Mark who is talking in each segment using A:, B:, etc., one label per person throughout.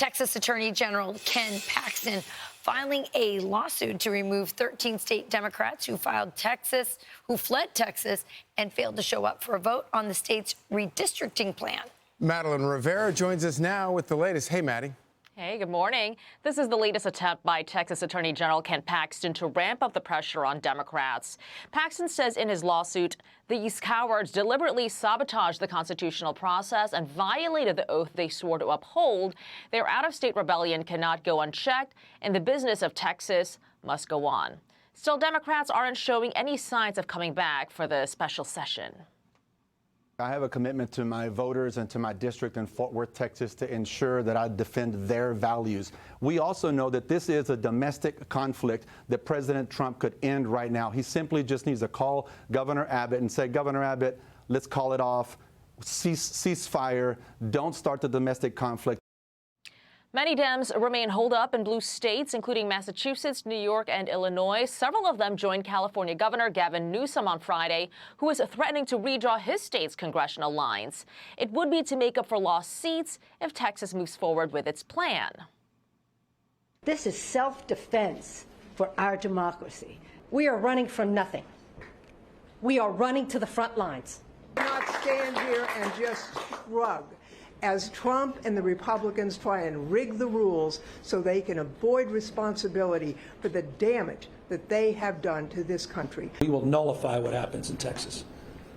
A: Texas Attorney General Ken Paxton filing a lawsuit to remove 13 state Democrats who fled Texas and failed to show up for a vote on the state's redistricting plan.
B: Madeleine Rivera joins us now with the latest. Hey, Maddie.
C: Hey, good morning. This is the latest attempt by Texas Attorney General Ken Paxton to ramp up the pressure on Democrats. Paxton says in his lawsuit, these cowards deliberately sabotaged the constitutional process and violated the oath they swore to uphold. Their out-of-state rebellion cannot go unchecked, and the business of Texas must go on. Still, Democrats aren't showing any signs of coming back for the special session.
D: I have a commitment to my voters and to my district in Fort Worth, Texas, to ensure that I defend their values. We also know that this is a domestic conflict that President Trump could end right now. He simply just needs to call Governor Abbott and say, Governor Abbott, let's call it off, cease fire, don't start the domestic conflict.
C: Many Dems remain holed up in blue states, including Massachusetts, New York, and Illinois. Several of them joined California Governor Gavin Newsom on Friday, who is threatening to redraw his state's congressional lines. It would be to make up for lost seats if Texas moves forward with its plan.
E: This is self-defense for our democracy. We are running from nothing. We are running to the front lines.
F: Not stand here and just shrug as Trump and the Republicans try and rig the rules so they can avoid responsibility for the damage that they have done to this country.
G: We will nullify what happens in Texas.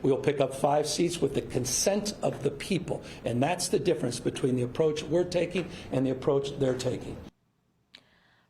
G: We will pick up 5 seats with the consent of the people. And that's the difference between the approach we're taking and the approach they're taking.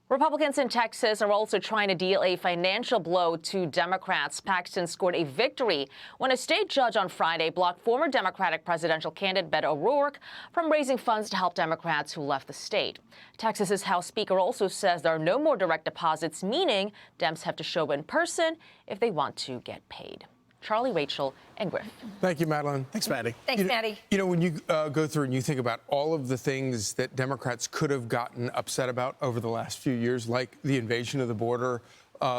C: Republicans in Texas are also trying to deal a financial blow to Democrats. Paxton scored a victory when a state judge on Friday blocked former Democratic presidential candidate Beto O'Rourke from raising funds to help Democrats who left the state. Texas's House Speaker also says there are no more direct deposits, meaning Dems have to show up in person if they want to get paid. Charlie, Rachel, and Griff.
B: Thank you, Madeleine.
H: Thanks, Maddie.
A: Thanks, Maddie.
B: You know, when you go through and you think about all of the things that Democrats could have gotten upset about over the last few years, like the invasion of the border,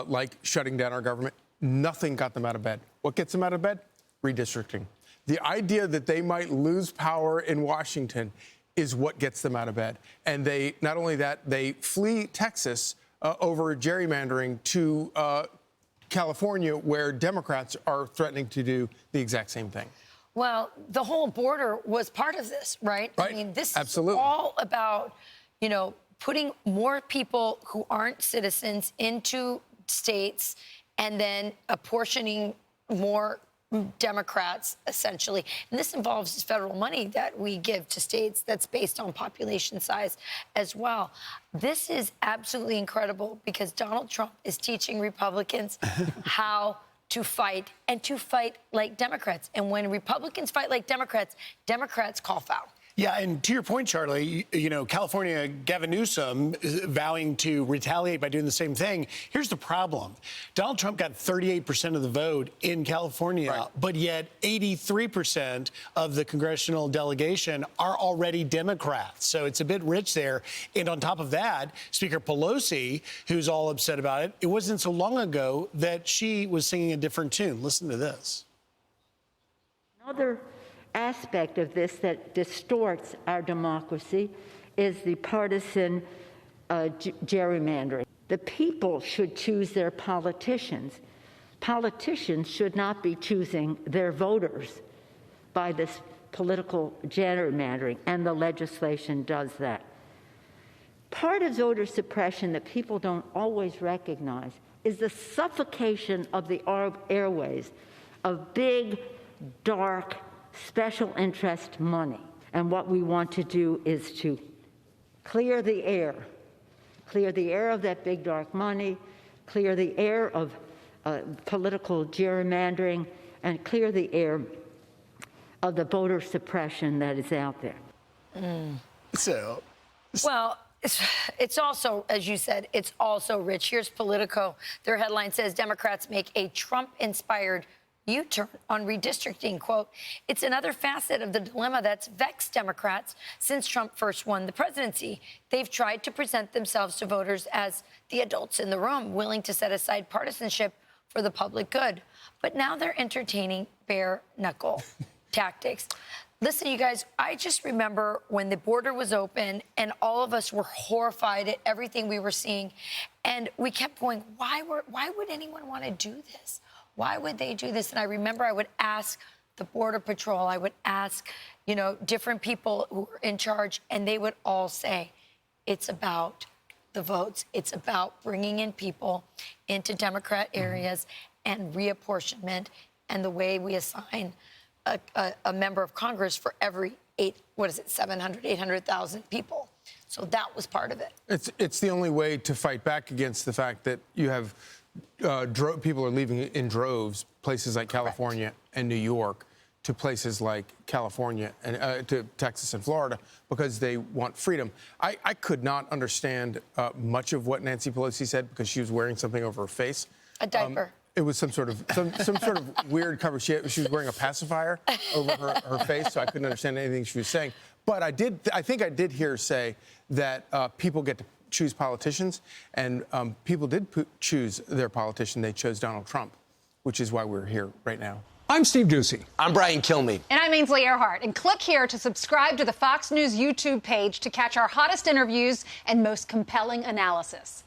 B: like shutting down our government, nothing got them out of bed. What gets them out of bed? Redistricting. The idea that they might lose power in Washington is what gets them out of bed. And they, not only that, they flee Texas over gerrymandering to California, where Democrats are threatening to do the exact same thing.
A: Well, the whole border was part of this, right?
B: Right.
A: I mean, this
B: Absolutely.
A: is all about, you know, putting more people who aren't citizens into states and then apportioning more Democrats, essentially. And this involves federal money that we give to states that's based on population size as well. This is absolutely incredible because Donald Trump is teaching Republicans how to fight and to fight like Democrats. And when Republicans fight like Democrats, Democrats call foul.
H: Yeah, and to your point, Charlie, you know, California, Gavin Newsom is vowing to retaliate by doing the same thing. Here's the problem. Donald Trump got 38% of the vote in California, right, but yet 83% of the congressional delegation are already Democrats. So it's a bit rich there. And on top of that, Speaker Pelosi, who's all upset about it, it wasn't so long ago that she was singing a different tune. Listen to this.
I: Another aspect of this that distorts our democracy is the partisan gerrymandering. The people should choose their politicians. Politicians should not be choosing their voters by this political gerrymandering, and the legislation does that. Part of voter suppression that people don't always recognize is the suffocation of the airways of big, dark, special interest money. And what we want to do is to clear the air of that big dark money, clear the air of political gerrymandering, and clear the air of the voter suppression that is out there.
A: Well, it's also, as you said, it's also rich. Here's Politico. Their headline says Democrats make a Trump-inspired U-turn on redistricting. Quote, it's another facet of the dilemma that's vexed Democrats since Trump first won the presidency. They've tried to present themselves to voters as the adults in the room, willing to set aside partisanship for the public good. But now they're entertaining bare-knuckle tactics. Listen, you guys, I just remember when the border was open and all of us were horrified at everything we were seeing. And we kept going, why would anyone want to do this? Why would they do this? And I remember I would ask the Border Patrol, I would ask, different people who were in charge, and they would all say, it's about the votes. It's about bringing in people into Democrat areas and reapportionment and the way we assign a member of Congress for every 800,000 people. So that was part of it.
B: It's the only way to fight back against the fact that you have people are leaving in droves, places like California and New York, to places like California and to Texas and Florida because they want freedom. I could not understand much of what Nancy Pelosi said because she was wearing something over her face.
A: A diaper.
B: It was some sort of weird cover. She was wearing a pacifier over her face, so I couldn't understand anything she was saying. But I think I did hear her say that people get to choose politicians, and people did choose their politician. They chose Donald Trump, which is why we're here right now.
J: I'm Steve Doocy.
K: I'm Brian Kilmeade.
L: And I'm Ainsley Earhart. And click here to subscribe to the Fox News YouTube page to catch our hottest interviews and most compelling analysis.